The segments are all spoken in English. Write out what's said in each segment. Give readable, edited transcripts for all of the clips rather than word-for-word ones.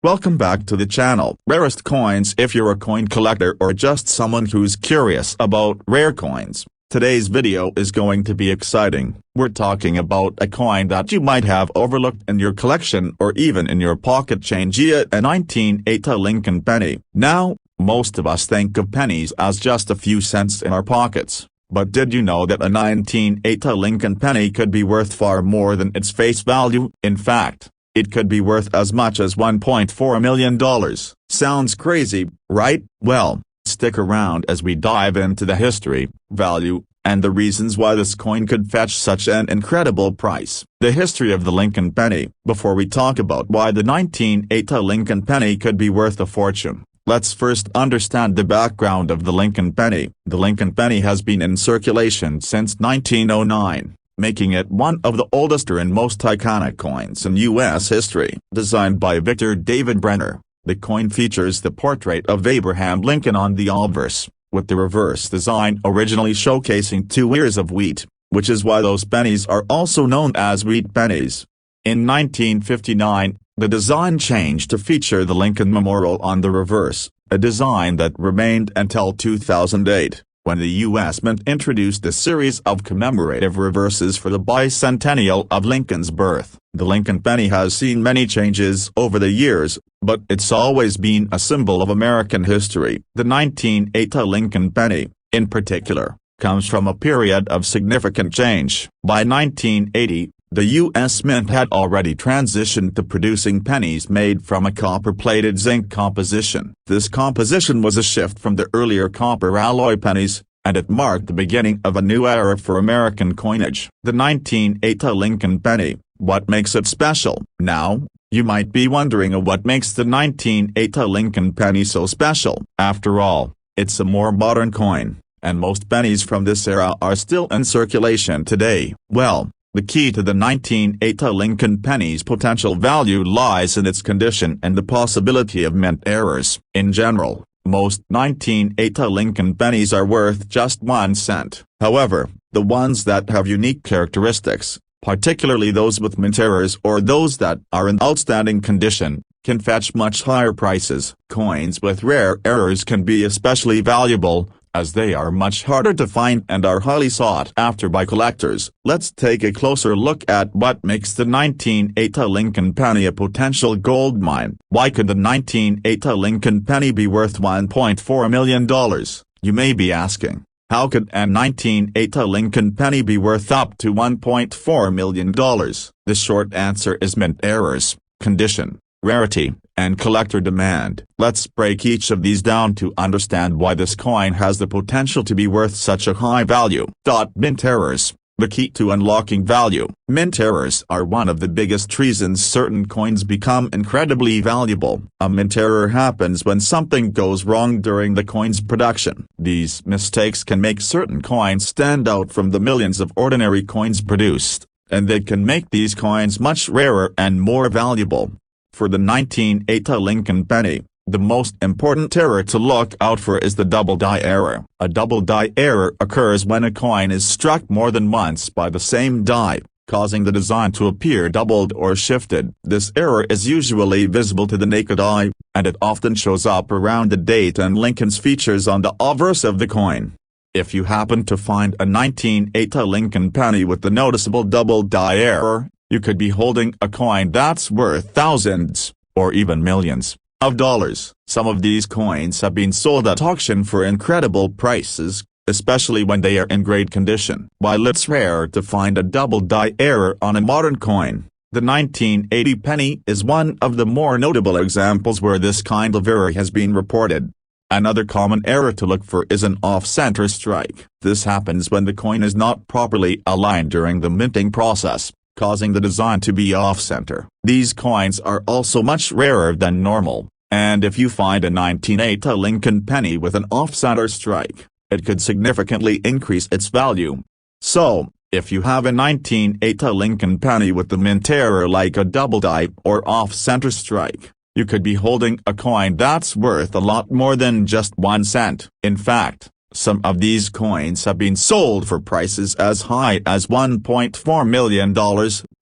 Welcome back to the channel. Rarest coins. If you're a coin collector or just someone who's curious about rare coins, today's video is going to be exciting. We're talking about a coin that you might have overlooked in your collection or even in your pocket change, a 1980 Lincoln penny. Now, most of us think of pennies as just a few cents in our pockets. But did you know that a 1980 Lincoln penny could be worth far more than its face value? In fact, it could be worth as much as $1.4 million. Sounds crazy, right? Well, stick around as we dive into the history, value, and the reasons why this coin could fetch such an incredible price. The history of the Lincoln penny. Before we talk about why the 1980 Lincoln penny could be worth a fortune, let's first understand the background of the Lincoln penny. The Lincoln penny has been in circulation since 1909. Making it one of the oldest and most iconic coins in U.S. history. Designed by Victor David Brenner, the coin features the portrait of Abraham Lincoln on the obverse, with the reverse design originally showcasing 2 ears of wheat, which is why those pennies are also known as wheat pennies. In 1959, the design changed to feature the Lincoln Memorial on the reverse, a design that remained until 2008. When the U.S. Mint introduced a series of commemorative reverses for the bicentennial of Lincoln's birth. The Lincoln penny has seen many changes over the years, but it's always been a symbol of American history. The 1980 Lincoln penny, in particular, comes from a period of significant change. By 1980, the U.S. Mint had already transitioned to producing pennies made from a copper-plated zinc composition. This composition was a shift from the earlier copper alloy pennies, and it marked the beginning of a new era for American coinage. The 1980 Lincoln penny. What makes it special? Now, you might be wondering what makes the 1980 Lincoln penny so special. After all, it's a more modern coin, and most pennies from this era are still in circulation today. Well, the key to the 1980 Lincoln penny's potential value lies in its condition and the possibility of mint errors. In general, most 1980 Lincoln pennies are worth just 1 cent. However, the ones that have unique characteristics, particularly those with mint errors or those that are in outstanding condition, can fetch much higher prices. Coins with rare errors can be especially valuable, as they are much harder to find and are highly sought after by collectors. Let's take a closer look at what makes the 1980 Lincoln penny a potential gold mine. Why could the 1980 Lincoln penny be worth $1.4 million? You may be asking, how could a 1980 Lincoln penny be worth up to $1.4 million? The short answer is mint errors, condition, rarity, and collector demand. Let's break each of these down to understand why this coin has the potential to be worth such a high value. Mint errors. The key to unlocking value. Mint errors are one of the biggest reasons certain coins become incredibly valuable. A mint error happens when something goes wrong during the coin's production. These mistakes can make certain coins stand out from the millions of ordinary coins produced, and they can make these coins much rarer and more valuable. For the 1980 Lincoln penny, the most important error to look out for is the double die error. A double die error occurs when a coin is struck more than once by the same die, causing the design to appear doubled or shifted. This error is usually visible to the naked eye, and it often shows up around the date and Lincoln's features on the obverse of the coin. If you happen to find a 1980 Lincoln penny with the noticeable double die error, you could be holding a coin that's worth thousands, or even millions, of dollars. Some of these coins have been sold at auction for incredible prices, especially when they are in great condition. While it's rare to find a double die error on a modern coin, the 1980 penny is one of the more notable examples where this kind of error has been reported. Another common error to look for is an off-center strike. This happens when the coin is not properly aligned during the minting process, causing the design to be off-center. These coins are also much rarer than normal, and if you find a 1980 Lincoln penny with an off-center strike, it could significantly increase its value. So, if you have a 1980 Lincoln penny with the mint error like a double die or off-center strike, you could be holding a coin that's worth a lot more than just 1 cent. In fact, some of these coins have been sold for prices as high as $1.4 million,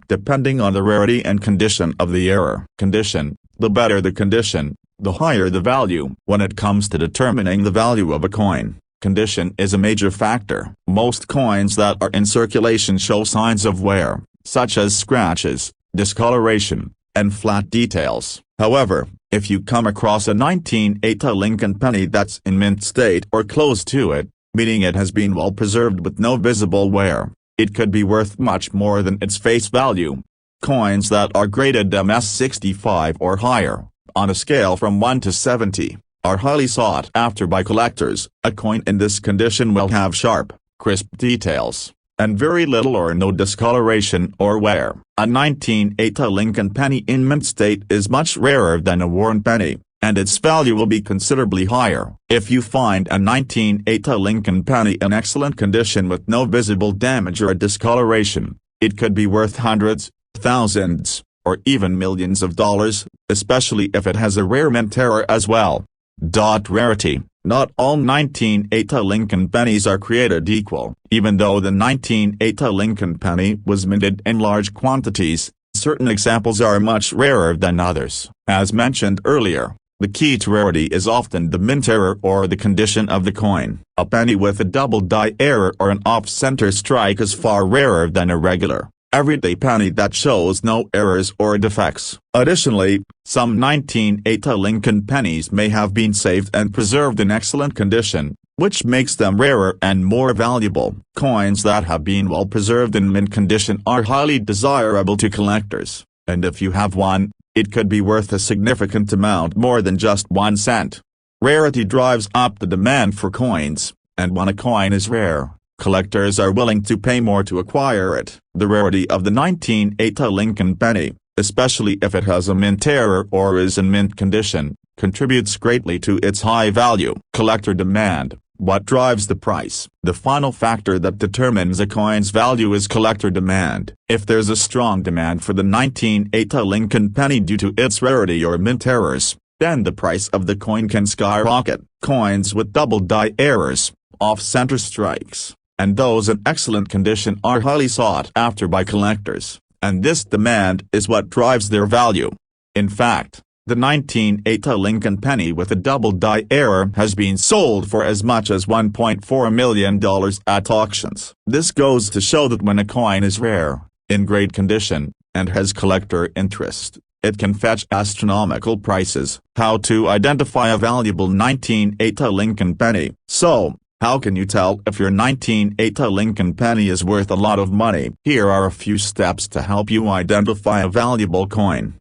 depending on the rarity and condition of the error. Condition. The better the condition, the higher the value. When it comes to determining the value of a coin, condition is a major factor. Most coins that are in circulation show signs of wear, such as scratches, discoloration, and flat details. However, if you come across a 1980 Lincoln penny that's in mint state or close to it, meaning it has been well preserved with no visible wear, it could be worth much more than its face value. Coins that are graded MS65 or higher, on a scale from 1 to 70, are highly sought after by collectors. A coin in this condition will have sharp, crisp details, and very little or no discoloration or wear. A 1980 Lincoln penny in mint state is much rarer than a worn penny, and its value will be considerably higher. If you find a 1980 Lincoln penny in excellent condition with no visible damage or discoloration, it could be worth hundreds, thousands, or even millions of dollars, especially if it has a rare mint error as well. Rarity. Not all 1980 Lincoln pennies are created equal. Even though the 1980 Lincoln penny was minted in large quantities, certain examples are much rarer than others. As mentioned earlier, the key to rarity is often the mint error or the condition of the coin. A penny with a double die error or an off-center strike is far rarer than a regular, everyday penny that shows no errors or defects. Additionally, some 1980 Lincoln pennies may have been saved and preserved in excellent condition, which makes them rarer and more valuable. Coins that have been well preserved in mint condition are highly desirable to collectors, and if you have one, it could be worth a significant amount more than just 1 cent. Rarity drives up the demand for coins, and when a coin is rare, collectors are willing to pay more to acquire it. The rarity of the 1980 Lincoln penny, especially if it has a mint error or is in mint condition, contributes greatly to its high value. Collector demand. What drives the price? The final factor that determines a coin's value is collector demand. If there's a strong demand for the 1980 Lincoln penny due to its rarity or mint errors, then the price of the coin can skyrocket. Coins with double die errors, off-center strikes, and those in excellent condition are highly sought after by collectors, and this demand is what drives their value. In fact, the 1980 Lincoln penny with a double die error has been sold for as much as $1.4 million at auctions. This goes to show that when a coin is rare, in great condition, and has collector interest, it can fetch astronomical prices. How to identify a valuable 1980 Lincoln penny? So, how can you tell if your 1980 Lincoln penny is worth a lot of money? Here are a few steps to help you identify a valuable coin.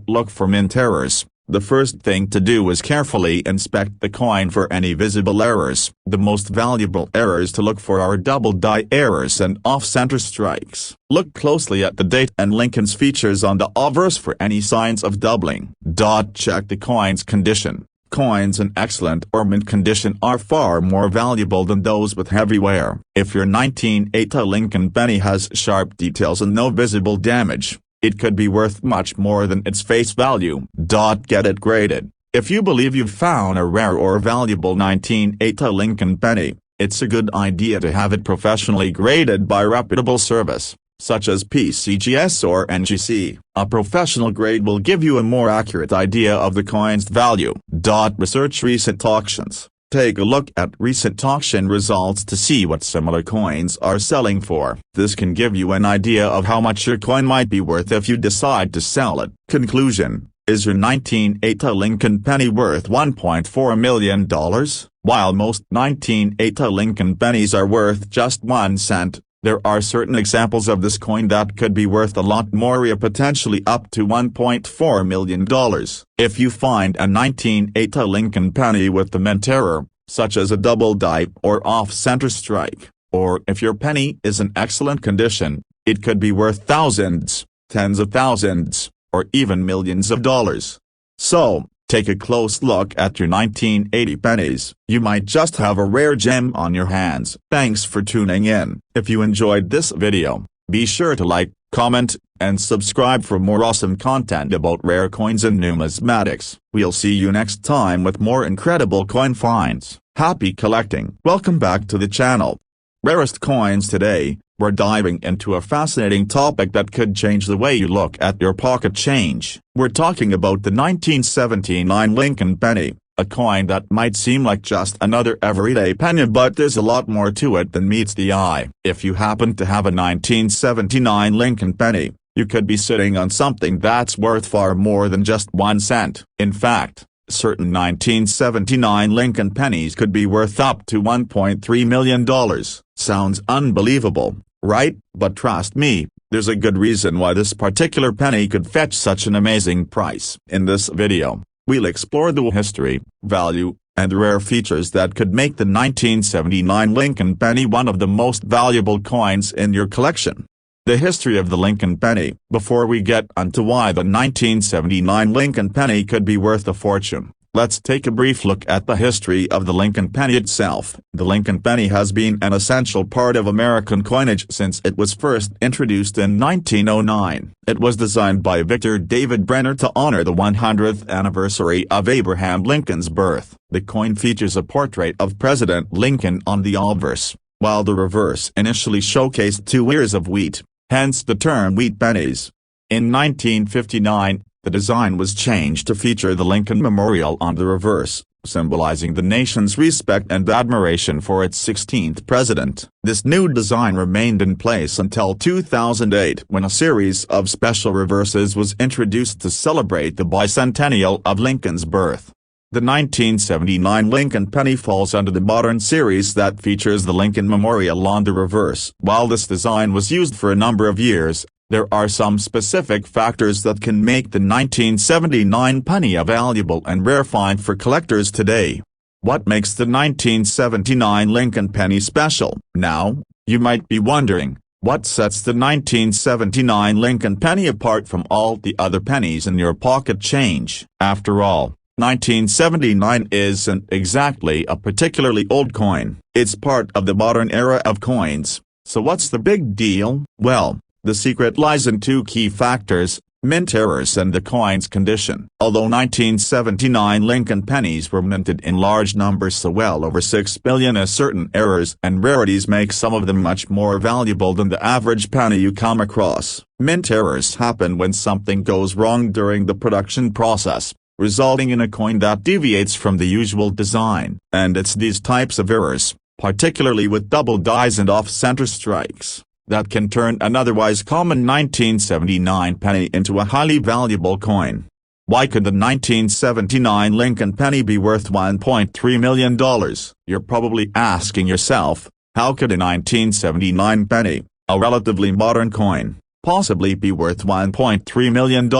Look for mint errors. The first thing to do is carefully inspect the coin for any visible errors. The most valuable errors to look for are double die errors and off-center strikes. Look closely at the date and Lincoln's features on the obverse for any signs of doubling. Check the coin's condition. Coins in excellent or mint condition are far more valuable than those with heavy wear. If your 1980 Lincoln penny has sharp details and no visible damage, it could be worth much more than its face value. Get it graded. If you believe you've found a rare or valuable 1980 Lincoln penny, it's a good idea to have it professionally graded by reputable service, such as PCGS or NGC. A professional grade will give you a more accurate idea of the coin's value. Research recent auctions. Take a look at recent auction results to see what similar coins are selling for. This can give you an idea of how much your coin might be worth if you decide to sell it. Conclusion. Is your 1980 Lincoln penny worth $1.4 million? While most 1980 Lincoln pennies are worth just 1 cent, there are certain examples of this coin that could be worth a lot more, potentially up to $1.4 million. If you find a 1980 Lincoln penny with the mint error, such as a double die or off-center strike, or if your penny is in excellent condition, it could be worth thousands, tens of thousands, or even millions of dollars. So, take a close look at your 1980 pennies. You might just have a rare gem on your hands. Thanks for tuning in. If you enjoyed this video, be sure to like, comment, and subscribe for more awesome content about rare coins and numismatics. We'll see you next time with more incredible coin finds. Happy collecting! Welcome back to the channel. Rarest coins today. we're diving into a fascinating topic that could change the way you look at your pocket change. We're talking about the 1979 Lincoln penny, a coin that might seem like just another everyday penny, but there's a lot more to it than meets the eye. If you happen to have a 1979 Lincoln penny, you could be sitting on something that's worth far more than just 1 cent. In fact, certain 1979 Lincoln pennies could be worth up to $1.3 million. Sounds unbelievable, right? But trust me, there's a good reason why this particular penny could fetch such an amazing price. In this video, we'll explore the history, value, and rare features that could make the 1979 Lincoln penny one of the most valuable coins in your collection. The history of the Lincoln penny. Before we get onto why the 1979 Lincoln penny could be worth a fortune, let's take a brief look at the history of the Lincoln penny itself. The Lincoln penny has been an essential part of American coinage since it was first introduced in 1909. It was designed by Victor David Brenner to honor the 100th anniversary of Abraham Lincoln's birth. The coin features a portrait of President Lincoln on the obverse, while the reverse initially showcased 2 ears of wheat, hence the term wheat pennies. In 1959, the design was changed to feature the Lincoln Memorial on the reverse, symbolizing the nation's respect and admiration for its 16th president. This new design remained in place until 2008, when a series of special reverses was introduced to celebrate the bicentennial of Lincoln's birth. The 1979 Lincoln penny falls under the modern series that features the Lincoln Memorial on the reverse. While this design was used for a number of years, there are some specific factors that can make the 1979 penny a valuable and rare find for collectors today. What makes the 1979 Lincoln penny special? Now, you might be wondering, what sets the 1979 Lincoln penny apart from all the other pennies in your pocket change? After all, 1979 isn't exactly a particularly old coin. It's part of the modern era of coins. So what's the big deal? Well, the secret lies in 2 key factors: mint errors and the coin's condition. Although 1979 Lincoln pennies were minted in large numbers, so well over 6 billion, certain errors and rarities make some of them much more valuable than the average penny you come across. Mint errors happen when something goes wrong during the production process, resulting in a coin that deviates from the usual design. And it's these types of errors, particularly with double dies and off-center strikes, that can turn an otherwise common 1979 penny into a highly valuable coin. Why could the 1979 Lincoln penny be worth $1.3 million? You're probably asking yourself, how could a 1979 penny, a relatively modern coin, possibly be worth $1.3 million?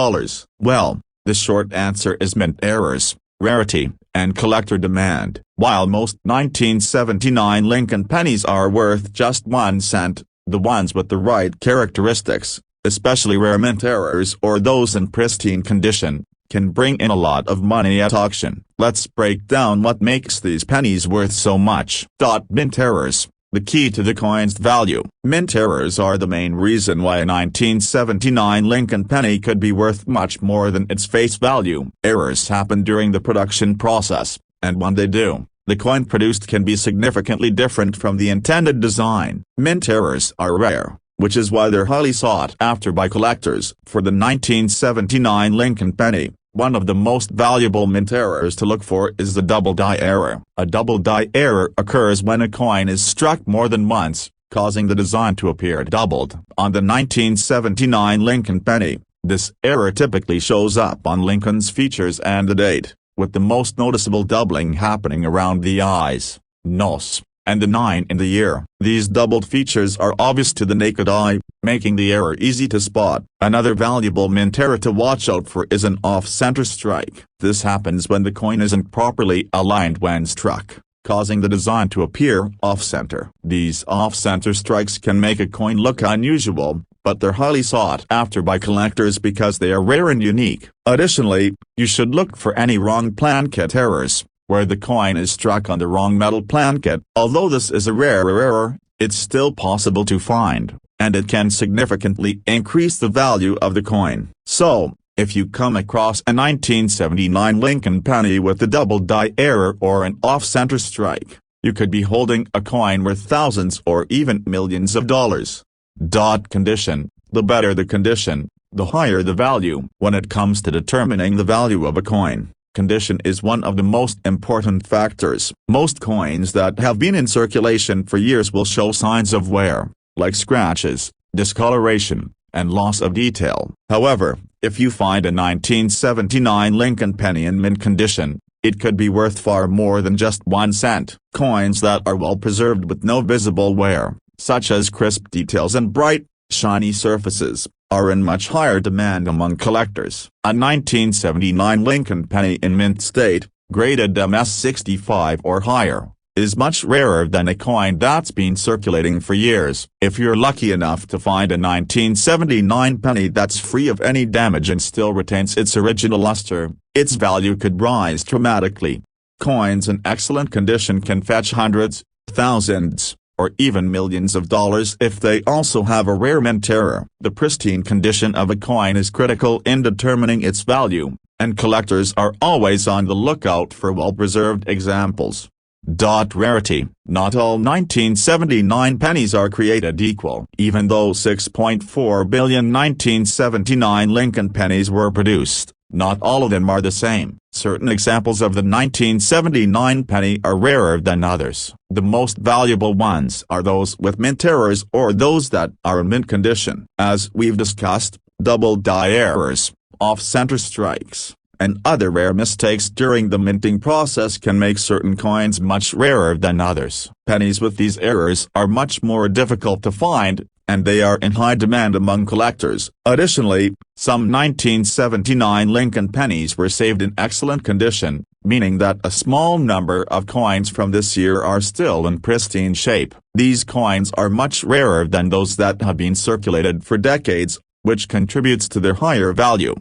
Well, the short answer is mint errors, rarity, and collector demand. While most 1979 Lincoln pennies are worth just 1 cent, the ones with the right characteristics, especially rare mint errors or those in pristine condition, can bring in a lot of money at auction. Let's break down what makes these pennies worth so much. Mint errors. The key to the coin's value. Mint errors are the main reason why a 1979 Lincoln penny could be worth much more than its face value. Errors happen during the production process, and when they do, the coin produced can be significantly different from the intended design. Mint errors are rare, which is why they're highly sought after by collectors. For the 1979 Lincoln penny, one of the most valuable mint errors to look for is the double die error. A double die error occurs when a coin is struck more than once, causing the design to appear doubled. On the 1979 Lincoln penny, this error typically shows up on Lincoln's features and the date, with the most noticeable doubling happening around the eyes, nose, and the 9 in the year. These doubled features are obvious to the naked eye, making the error easy to spot. Another valuable mint error to watch out for is an off-center strike. This happens when the coin isn't properly aligned when struck, causing the design to appear off-center. These off-center strikes can make a coin look unusual, but they're highly sought after by collectors because they are rare and unique. Additionally, you should look for any wrong planchet errors, where the coin is struck on the wrong metal planchet. Although this is a rarer error, it's still possible to find, and it can significantly increase the value of the coin. So, if you come across a 1979 Lincoln penny with a double die error or an off-center strike, you could be holding a coin worth thousands or even millions of dollars. Condition: the better the condition, the higher the value. When it comes to determining the value of a coin, condition is one of the most important factors. Most coins that have been in circulation for years will show signs of wear, like scratches, discoloration, and loss of detail. However, if you find a 1979 Lincoln penny in mint condition, it could be worth far more than just 1 cent. Coins that are well preserved with no visible wear, such as crisp details and bright, shiny surfaces, are in much higher demand among collectors. A 1979 Lincoln penny in mint state, graded MS65 or higher, is much rarer than a coin that's been circulating for years. If you're lucky enough to find a 1979 penny that's free of any damage and still retains its original luster, its value could rise dramatically. Coins in excellent condition can fetch hundreds, thousands, or even millions of dollars if they also have a rare mint error. The pristine condition of a coin is critical in determining its value, and collectors are always on the lookout for well-preserved examples. Rarity: not all 1979 pennies are created equal. Even though 6.4 billion 1979 Lincoln pennies were produced, not all of them are the same. Certain examples of the 1979 penny are rarer than others. The most valuable ones are those with mint errors or those that are in mint condition. As we've discussed, double die errors, off-center strikes, and other rare mistakes during the minting process can make certain coins much rarer than others. Pennies with these errors are much more difficult to find, and they are in high demand among collectors. Additionally, some 1979 Lincoln pennies were saved in excellent condition, meaning that a small number of coins from this year are still in pristine shape. These coins are much rarer than those that have been circulated for decades, which contributes to their higher value.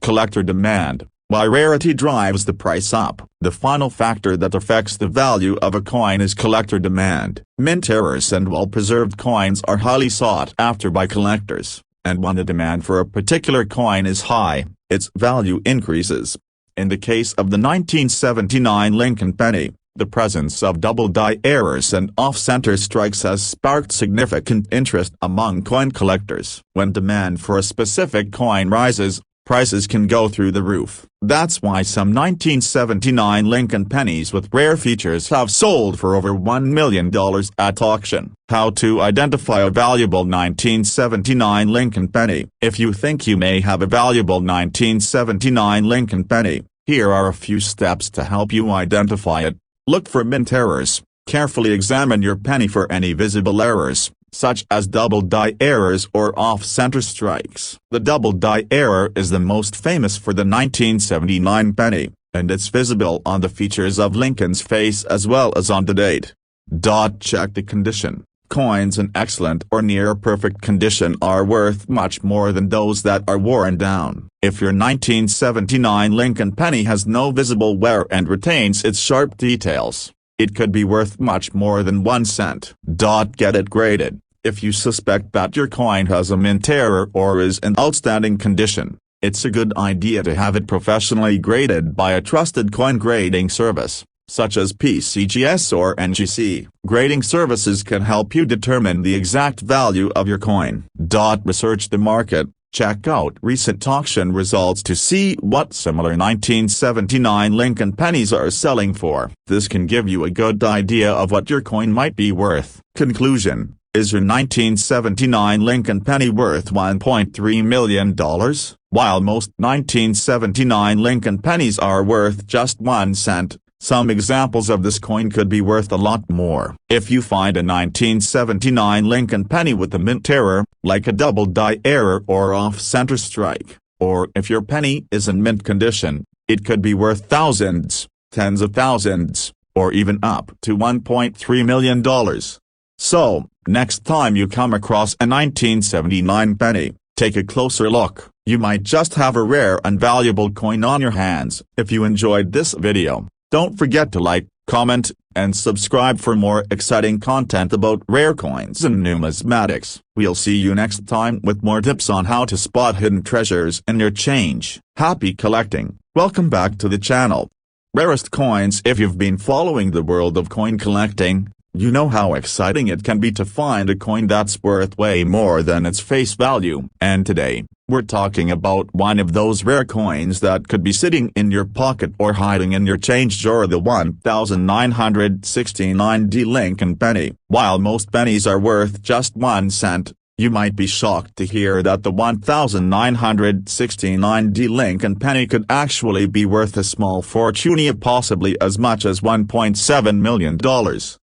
Collector demand: while rarity drives the price up, the final factor that affects the value of a coin is collector demand. Mint errors and well-preserved coins are highly sought after by collectors, and when the demand for a particular coin is high, its value increases. In the case of the 1979 Lincoln penny, the presence of double die errors and off-center strikes has sparked significant interest among coin collectors. When demand for a specific coin rises, prices can go through the roof. That's why some 1979 Lincoln pennies with rare features have sold for over $1 million at auction. How to identify a valuable 1979 Lincoln penny? If you think you may have a valuable 1979 Lincoln penny, here are a few steps to help you identify it. Look for mint errors. Carefully examine your penny for any visible errors, such as double die errors or off-center strikes. The double die error is the most famous for the 1979 penny, and it's visible on the features of Lincoln's face as well as on the date. Check the condition. Coins in excellent or near-perfect condition are worth much more than those that are worn down. If your 1979 Lincoln penny has no visible wear and retains its sharp details, it could be worth much more than 1 cent. Get it graded. If you suspect that your coin has a mint error or is in outstanding condition, it's a good idea to have it professionally graded by a trusted coin grading service, such as PCGS or NGC. Grading services can help you determine the exact value of your coin. Research the market. Check out recent auction results to see what similar 1979 Lincoln pennies are selling for. This can give you a good idea of what your coin might be worth. Conclusion: is your 1979 Lincoln penny worth $1.3 million? While most 1979 Lincoln pennies are worth just 1 cent, some examples of this coin could be worth a lot more. If you find a 1979 Lincoln penny with a mint error, like a double die error or off-center strike, or if your penny is in mint condition, it could be worth thousands, tens of thousands, or even up to $1.3 million. So, next time you come across a 1979 penny, take a closer look. You might just have a rare and valuable coin on your hands. If you enjoyed this video, don't forget to like, comment, and subscribe for more exciting content about rare coins and numismatics. We'll see you next time with more tips on how to spot hidden treasures in your change. Happy collecting! Welcome back to the channel. Rarest coins. If you've been following the world of coin collecting, You know how exciting it can be to find a coin that's worth way more than its face value. And today, we're talking about one of those rare coins that could be sitting in your pocket or hiding in your change drawer, the 1969D Lincoln penny. While most pennies are worth just 1 cent, you might be shocked to hear that the 1969D Lincoln penny could actually be worth a small fortune, possibly as much as $1.7 million.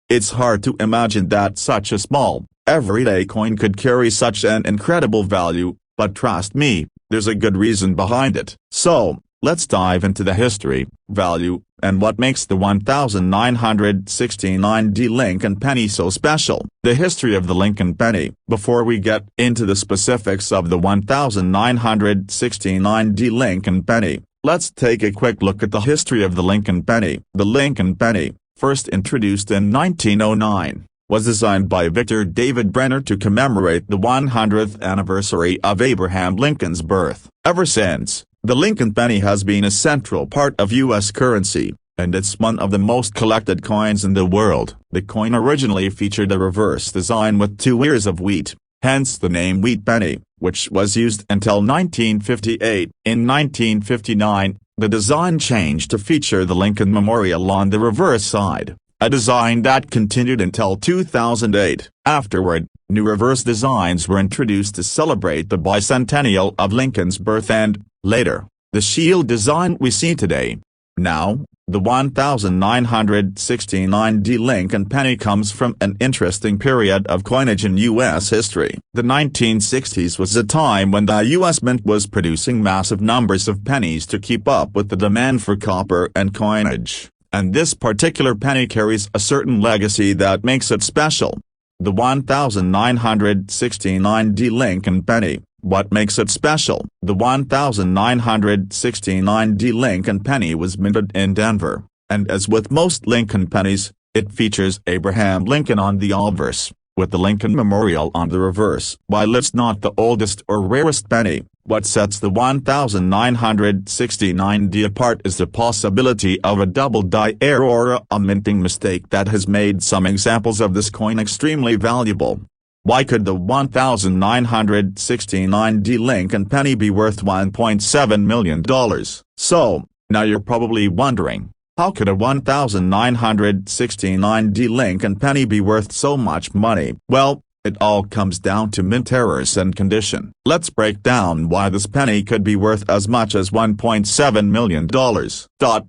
It's hard to imagine that such a small, everyday coin could carry such an incredible value, but trust me, there's a good reason behind it. So, let's dive into the history, value, and what makes the 1969D Lincoln penny so special. The history of the Lincoln penny. Before we get into the specifics of the 1969D Lincoln penny, let's take a quick look at the history of the Lincoln penny. The Lincoln penny, first introduced in 1909, was designed by Victor David Brenner to commemorate the 100th anniversary of Abraham Lincoln's birth. Ever since, the Lincoln penny has been a central part of U.S. currency, and it's one of the most collected coins in the world. The coin originally featured a reverse design with 2 ears of wheat, hence the name wheat penny, which was used until 1958. In 1959, the design changed to feature the Lincoln Memorial on the reverse side, a design that continued until 2008. Afterward, new reverse designs were introduced to celebrate the bicentennial of Lincoln's birth and, later, the shield design we see today. Now, the 1969D Lincoln penny comes from an interesting period of coinage in U.S. history. The 1960s was a time when the U.S. Mint was producing massive numbers of pennies to keep up with the demand for copper and coinage, and this particular penny carries a certain legacy that makes it special. The 1969D Lincoln penny. What makes it special? The 1969D Lincoln penny was minted in Denver, and as with most Lincoln pennies, it features Abraham Lincoln on the obverse, with the Lincoln Memorial on the reverse. While it's not the oldest or rarest penny, what sets the 1969D apart is the possibility of a double die error or a minting mistake that has made some examples of this coin extremely valuable. Why could the 1969D Lincoln penny be worth $1.7 million? So, now you're probably wondering, how could a 1969D Lincoln penny be worth so much money? Well, it all comes down to mint errors and condition. Let's break down why this penny could be worth as much as $1.7 million.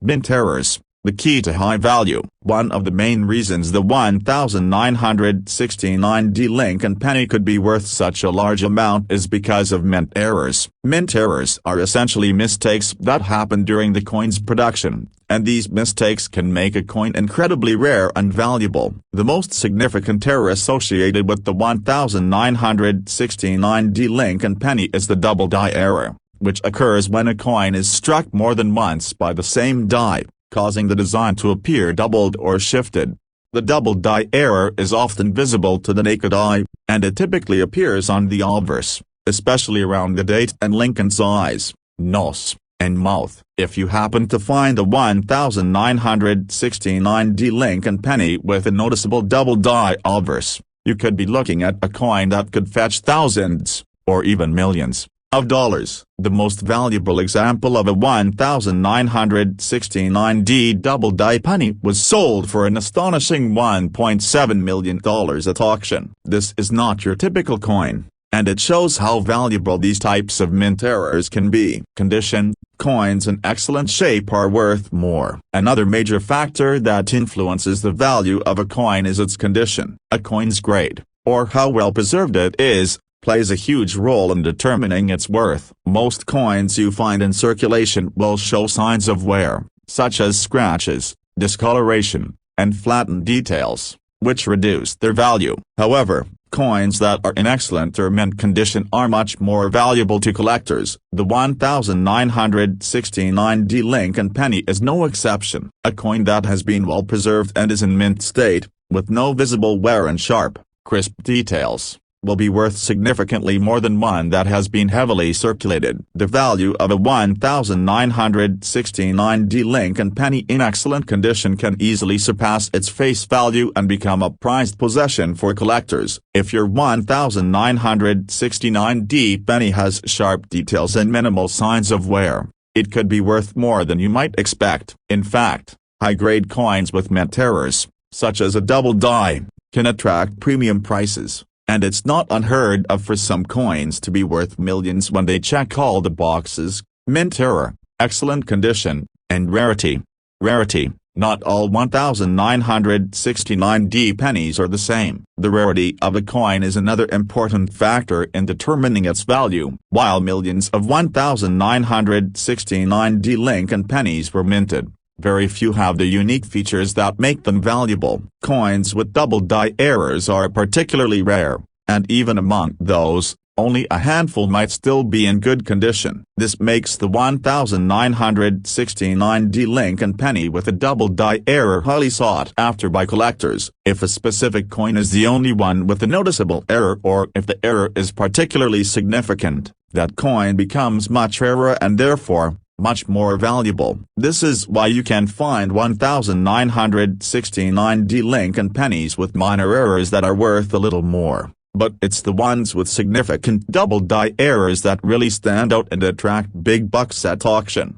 Mint errors. The key to high value. One of the main reasons the 1969D Lincoln penny could be worth such a large amount is because of mint errors. Mint errors are essentially mistakes that happen during the coin's production, and these mistakes can make a coin incredibly rare and valuable. The most significant error associated with the 1969D Lincoln penny is the double die error, which occurs when a coin is struck more than once by the same die, causing the design to appear doubled or shifted. The double die error is often visible to the naked eye, and it typically appears on the obverse, especially around the date and Lincoln's eyes, nose, and mouth. If you happen to find the 1969D Lincoln penny with a noticeable double die obverse, you could be looking at a coin that could fetch thousands, or even millions, of dollars. The most valuable example of a 1969D double die penny was sold for an astonishing $1.7 million at auction. This is not your typical coin, and it shows how valuable these types of mint errors can be. Condition. Coins in excellent shape are worth more. Another major factor that influences the value of a coin is its condition. A coin's grade, or how well preserved it is, plays a huge role in determining its worth. Most coins you find in circulation will show signs of wear, such as scratches, discoloration, and flattened details, which reduce their value. However, coins that are in excellent or mint condition are much more valuable to collectors. The 1969D Lincoln penny is no exception. A coin that has been well preserved and is in mint state, with no visible wear and sharp, crisp details, will be worth significantly more than one that has been heavily circulated. The value of a 1969D Lincoln penny in excellent condition can easily surpass its face value and become a prized possession for collectors. If your 1969D penny has sharp details and minimal signs of wear, it could be worth more than you might expect. In fact, high-grade coins with mint errors, such as a double die, can attract premium prices, and it's not unheard of for some coins to be worth millions when they check all the boxes: mint error, excellent condition, and rarity. Rarity. Not all 1969D pennies are the same. The rarity of a coin is another important factor in determining its value. While millions of 1969D Lincoln pennies were minted, very few have the unique features that make them valuable. Coins with double die errors are particularly rare, and even among those, only a handful might still be in good condition. This makes the 1969D Lincoln penny with a double die error highly sought after by collectors. If a specific coin is the only one with a noticeable error, or if the error is particularly significant, that coin becomes much rarer and therefore much more valuable. This is why you can find 1969D Lincoln pennies with minor errors that are worth a little more. But it's the ones with significant double die errors that really stand out and attract big bucks at auction.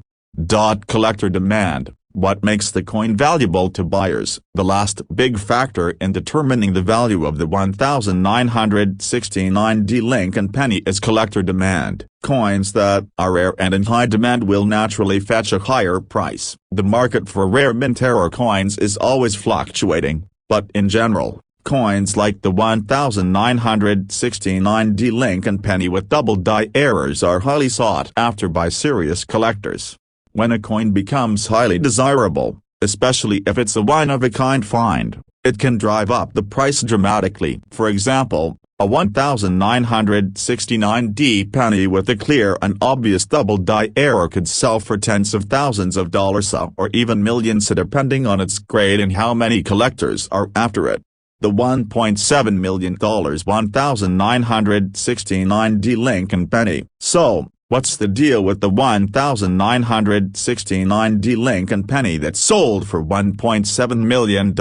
Collector demand. What makes the coin valuable to buyers? The last big factor in determining the value of the 1969D Lincoln penny is collector demand. Coins that are rare and in high demand will naturally fetch a higher price. The market for rare mint error coins is always fluctuating, but in general, coins like the 1969D Lincoln penny with double die errors are highly sought after by serious collectors. When a coin becomes highly desirable, especially if it's a one-of-a-kind find, it can drive up the price dramatically. For example, a 1969D penny with a clear and obvious double die error could sell for tens of thousands of dollars or even millions, depending on its grade and how many collectors are after it. The $1.7 million 1969D Lincoln penny. So, what's the deal with the 1969D Lincoln penny that sold for $1.7 million?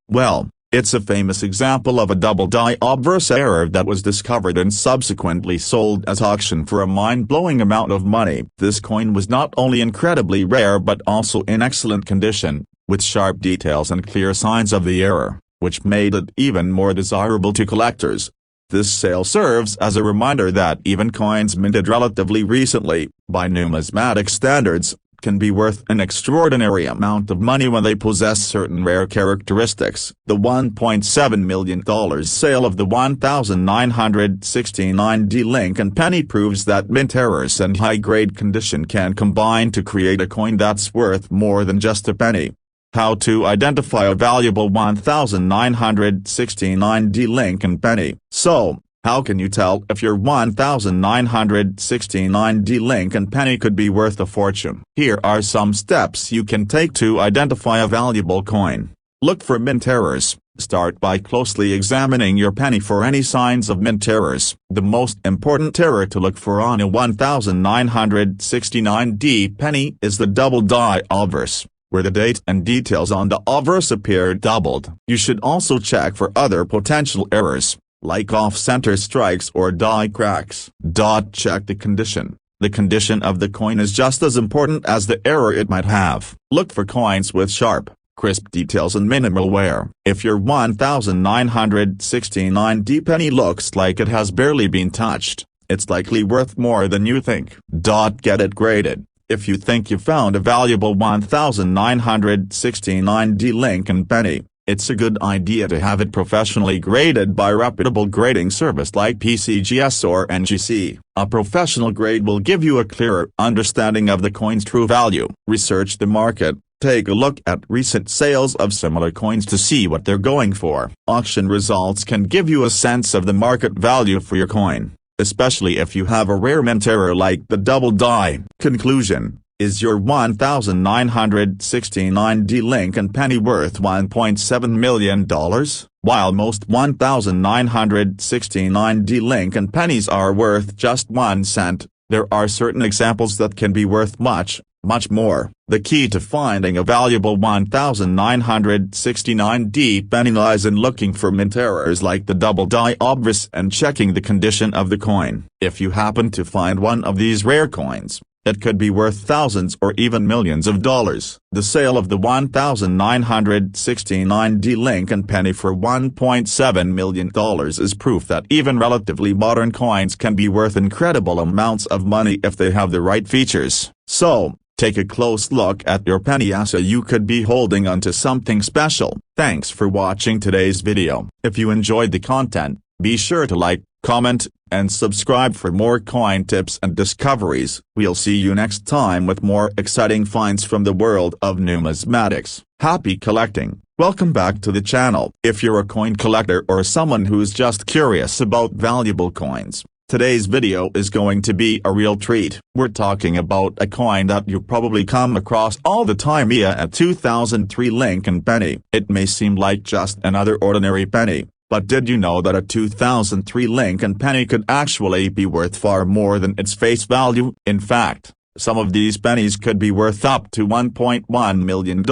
Well, it's a famous example of a double die obverse error that was discovered and subsequently sold at auction for a mind-blowing amount of money. This coin was not only incredibly rare but also in excellent condition, with sharp details and clear signs of the error, which made it even more desirable to collectors. This sale serves as a reminder that even coins minted relatively recently, by numismatic standards, can be worth an extraordinary amount of money when they possess certain rare characteristics. The $1.7 million sale of the 1969D Lincoln penny proves that mint errors and high-grade condition can combine to create a coin that's worth more than just a penny. How to identify a valuable 1969D Lincoln penny. So, how can you tell if your 1969D Lincoln penny could be worth a fortune? Here are some steps you can take to identify a valuable coin. Look for mint errors. Start by closely examining your penny for any signs of mint errors. The most important error to look for on a 1969D penny is the double die obverse, where the date and details on the obverse appear doubled. You should also check for other potential errors, like off-center strikes or die cracks. Check the condition. The condition of the coin is just as important as the error it might have. Look for coins with sharp, crisp details and minimal wear. If your 1969D penny looks like it has barely been touched, it's likely worth more than you think. Get it graded. If you think you found a valuable 1969D Lincoln penny, it's a good idea to have it professionally graded by a reputable grading service like PCGS or NGC. A professional grade will give you a clearer understanding of the coin's true value. Research the market. Take a look at recent sales of similar coins to see what they're going for. Auction results can give you a sense of the market value for your coin, especially if you have a rare mint error like the double die. Conclusion: is your 1969D Lincoln penny worth $1.7 million? While most 1969D Lincoln pennies are worth just 1 cent, there are certain examples that can be worth much, much more. The key to finding a valuable 1969D penny lies in looking for mint errors like the double die obverse and checking the condition of the coin. If you happen to find one of these rare coins, it could be worth thousands or even millions of dollars. The sale of the 1969D Lincoln penny for $1.7 million is proof that even relatively modern coins can be worth incredible amounts of money if they have the right features. So, take a close look at your penny as you could be holding onto something special. Thanks for watching today's video. If you enjoyed the content, be sure to like, comment, and subscribe for more coin tips and discoveries. We'll see you next time with more exciting finds from the world of numismatics. Happy collecting! Welcome back to the channel. If you're a coin collector or someone who's just curious about valuable coins, today's video is going to be a real treat. We're talking about a coin that you probably come across all the time, a 2003 Lincoln penny. It may seem like just another ordinary penny, but did you know that a 2003 Lincoln penny could actually be worth far more than its face value? In fact, some of these pennies could be worth up to $1.1 million.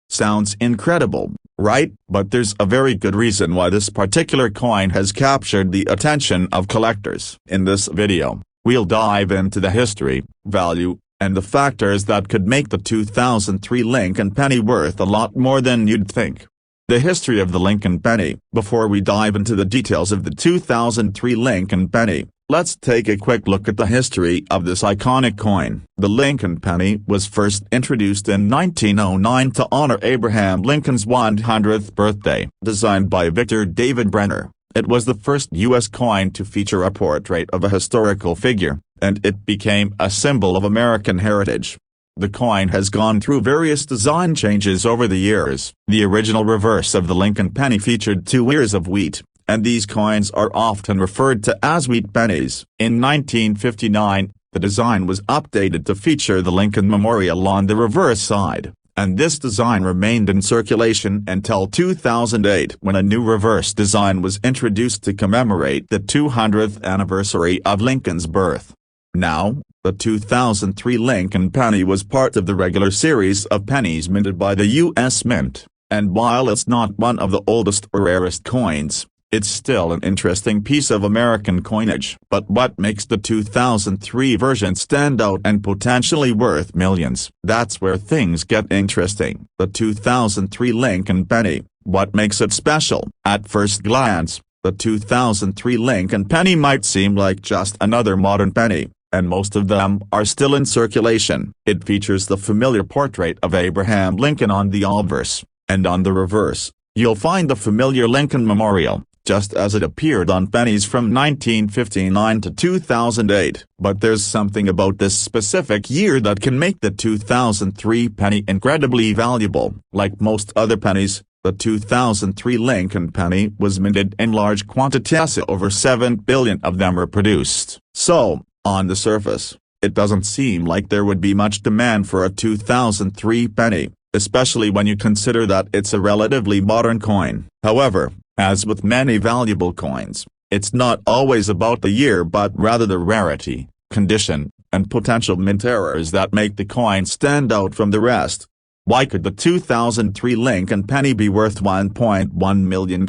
Sounds incredible, right? But there's a very good reason why this particular coin has captured the attention of collectors. In this video, we'll dive into the history, value, and the factors that could make the 2003 Lincoln penny worth a lot more than you'd think. The history of the Lincoln penny. Before we dive into the details of the 2003 Lincoln penny, let's take a quick look at the history of this iconic coin. The Lincoln penny was first introduced in 1909 to honor Abraham Lincoln's 100th birthday. Designed by Victor David Brenner, it was the first U.S. coin to feature a portrait of a historical figure, and it became a symbol of American heritage. The coin has gone through various design changes over the years. The original reverse of the Lincoln penny featured 2 ears of wheat, and these coins are often referred to as wheat pennies. In 1959, the design was updated to feature the Lincoln Memorial on the reverse side, and this design remained in circulation until 2008 when a new reverse design was introduced to commemorate the 200th anniversary of Lincoln's birth. Now, the 2003 Lincoln penny was part of the regular series of pennies minted by the U.S. Mint, and while it's not one of the oldest or rarest coins, it's still an interesting piece of American coinage. But what makes the 2003 version stand out and potentially worth millions? That's where things get interesting. The 2003 Lincoln penny, what makes it special? At first glance, the 2003 Lincoln penny might seem like just another modern penny, and most of them are still in circulation. It features the familiar portrait of Abraham Lincoln on the obverse, and on the reverse, you'll find the familiar Lincoln Memorial, just as it appeared on pennies from 1959 to 2008. But there's something about this specific year that can make the 2003 penny incredibly valuable. Like most other pennies, the 2003 Lincoln penny was minted in large quantities. Over 7 billion of them were produced. So, on the surface, it doesn't seem like there would be much demand for a 2003 penny, especially when you consider that it's a relatively modern coin. However, as with many valuable coins, it's not always about the year but rather the rarity, condition, and potential mint errors that make the coin stand out from the rest. Why could the 2003 Lincoln penny be worth $1.1 million?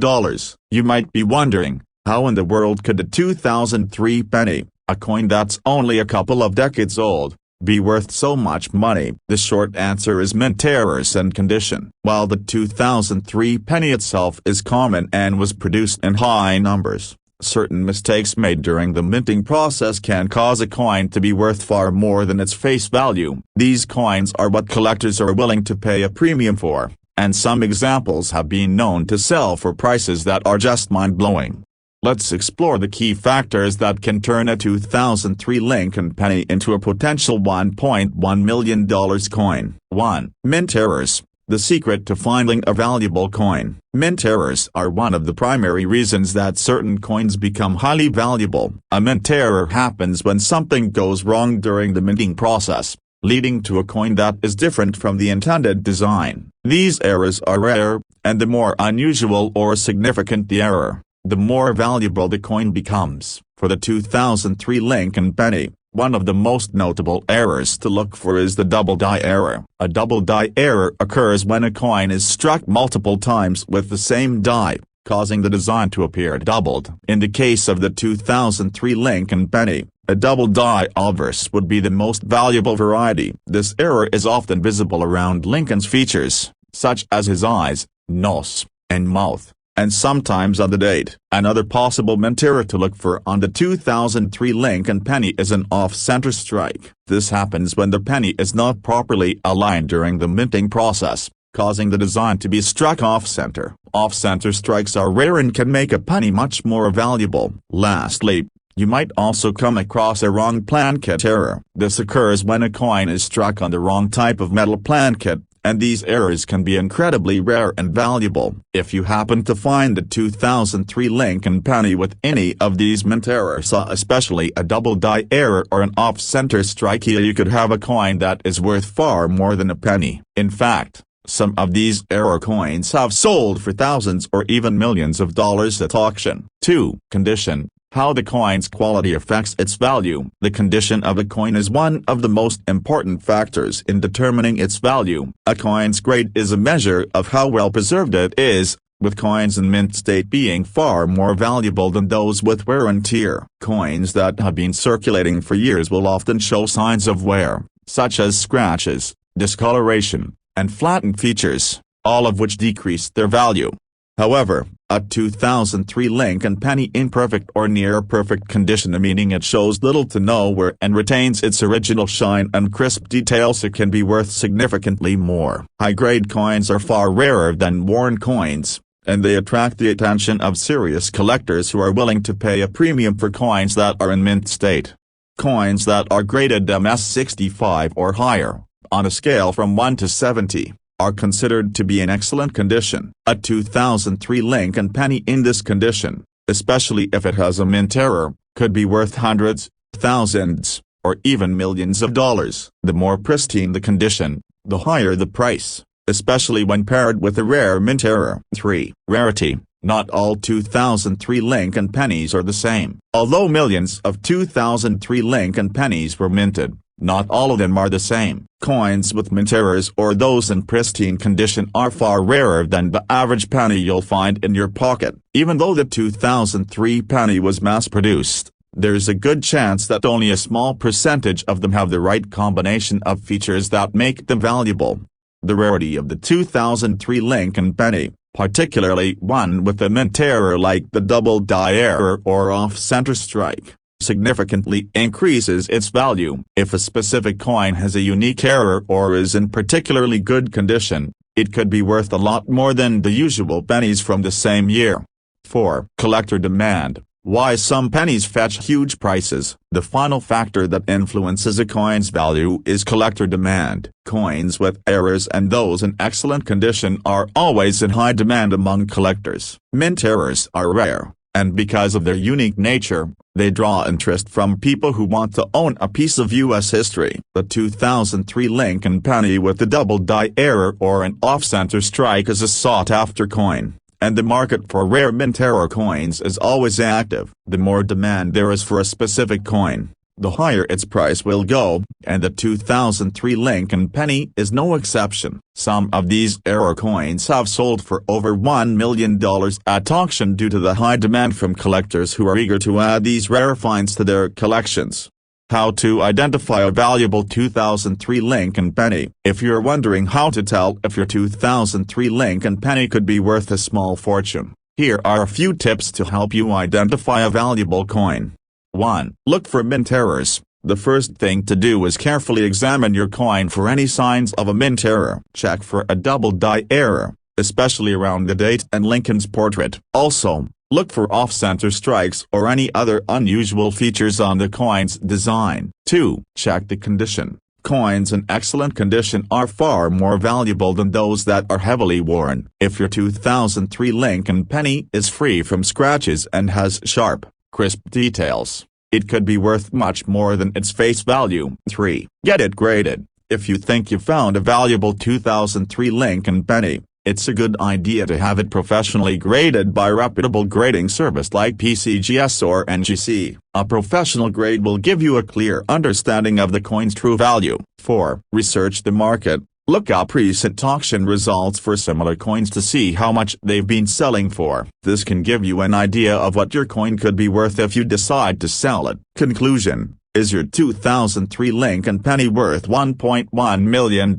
You might be wondering, how in the world could the 2003 penny, a coin that's only a couple of decades old, be worth so much money? The short answer is mint errors and condition. While the 2003 penny itself is common and was produced in high numbers, certain mistakes made during the minting process can cause a coin to be worth far more than its face value. These coins are what collectors are willing to pay a premium for, and some examples have been known to sell for prices that are just mind-blowing. Let's explore the key factors that can turn a 2003 Lincoln penny into a potential $1.1 million coin. 1. Mint errors. The secret to finding a valuable coin. Mint errors are one of the primary reasons that certain coins become highly valuable. A mint error happens when something goes wrong during the minting process, leading to a coin that is different from the intended design. These errors are rare, and the more unusual or significant the error, the more valuable the coin becomes. For the 2003 Lincoln penny, one of the most notable errors to look for is the double die error. A double die error occurs when a coin is struck multiple times with the same die, causing the design to appear doubled. In the case of the 2003 Lincoln penny, a double die obverse would be the most valuable variety. This error is often visible around Lincoln's features, such as his eyes, nose, and mouth, and sometimes on the date. Another possible mint error to look for on the 2003 Lincoln penny is an off-center strike. This happens when the penny is not properly aligned during the minting process, causing the design to be struck off-center. Off-center strikes are rare and can make a penny much more valuable. Lastly, you might also come across a wrong plankett error. This occurs when a coin is struck on the wrong type of metal plankett, and these errors can be incredibly rare and valuable. If you happen to find the 2003 Lincoln penny with any of these mint errors, especially a double die error or an off-center strike, you could have a coin that is worth far more than a penny. In fact, some of these error coins have sold for thousands or even millions of dollars at auction. 2. Condition. How the coin's quality affects its value. The condition of a coin is one of the most important factors in determining its value. A coin's grade is a measure of how well preserved it is, with coins in mint state being far more valuable than those with wear and tear. Coins that have been circulating for years will often show signs of wear, such as scratches, discoloration, and flattened features, all of which decrease their value. However, a 2003 Lincoln penny in perfect or near perfect condition, meaning it shows little to no wear and retains its original shine and crisp details, it can be worth significantly more. High-grade coins are far rarer than worn coins, and they attract the attention of serious collectors who are willing to pay a premium for coins that are in mint state. Coins that are graded MS65 or higher, on a scale from 1 to 70, are considered to be in excellent condition. A 2003 Lincoln penny in this condition, especially if it has a mint error, could be worth hundreds, thousands, or even millions of dollars. The more pristine the condition, the higher the price, especially when paired with a rare mint error. 3. Rarity. Not all 2003 Lincoln pennies are the same. Although millions of 2003 Lincoln pennies were minted, not all of them are the same. Coins with mint errors or those in pristine condition are far rarer than the average penny you'll find in your pocket. Even though the 2003 penny was mass-produced, there's a good chance that only a small percentage of them have the right combination of features that make them valuable. The rarity of the 2003 Lincoln penny, particularly one with a mint error like the double die error or off-center strike, significantly increases its value. If a specific coin has a unique error or is in particularly good condition, it could be worth a lot more than the usual pennies from the same year. 4. Collector demand. Why some pennies fetch huge prices. The final factor that influences a coin's value is collector demand. Coins with errors and those in excellent condition are always in high demand among collectors. Mint errors are rare, and because of their unique nature, they draw interest from people who want to own a piece of U.S. history. The 2003 Lincoln penny with the double die error or an off-center strike is a sought-after coin, and the market for rare mint error coins is always active. The more demand there is for a specific coin, the higher its price will go, and the 2003 Lincoln penny is no exception. Some of these error coins have sold for over $1 million at auction due to the high demand from collectors who are eager to add these rare finds to their collections. How to identify a valuable 2003 Lincoln penny. If you're wondering how to tell if your 2003 Lincoln penny could be worth a small fortune, here are a few tips to help you identify a valuable coin. 1. Look for mint errors. The first thing to do is carefully examine your coin for any signs of a mint error. Check for a double die error, especially around the date and Lincoln's portrait. Also, look for off-center strikes or any other unusual features on the coin's design. 2. Check the condition. Coins in excellent condition are far more valuable than those that are heavily worn. If your 2003 Lincoln penny is free from scratches and has sharp, crisp details, it could be worth much more than its face value. 3. Get it graded. If you think you found a valuable 2003 Lincoln penny, it's a good idea to have it professionally graded by a reputable grading service like PCGS or NGC. A professional grade will give you a clear understanding of the coin's true value. 4. Research the market. Look up recent auction results for similar coins to see how much they've been selling for. This can give you an idea of what your coin could be worth if you decide to sell it. Conclusion: is your 2003 Lincoln penny worth $1.1 million?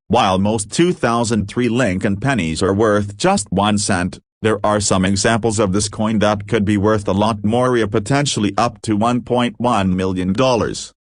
While most 2003 Lincoln pennies are worth just 1 cent, there are some examples of this coin that could be worth a lot more, potentially up to $1.1 million.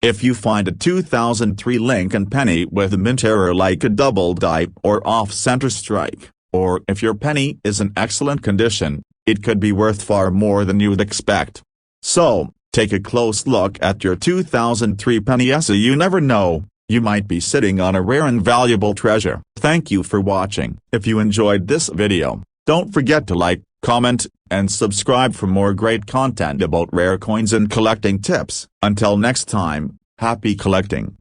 If you find a 2003 Lincoln penny with a mint error like a double die or off-center strike, or if your penny is in excellent condition, it could be worth far more than you'd expect. So, take a close look at your 2003 penny, as you never know, you might be sitting on a rare and valuable treasure. Thank you for watching. If you enjoyed this video, don't forget to like, comment, and subscribe for more great content about rare coins and collecting tips. Until next time, happy collecting.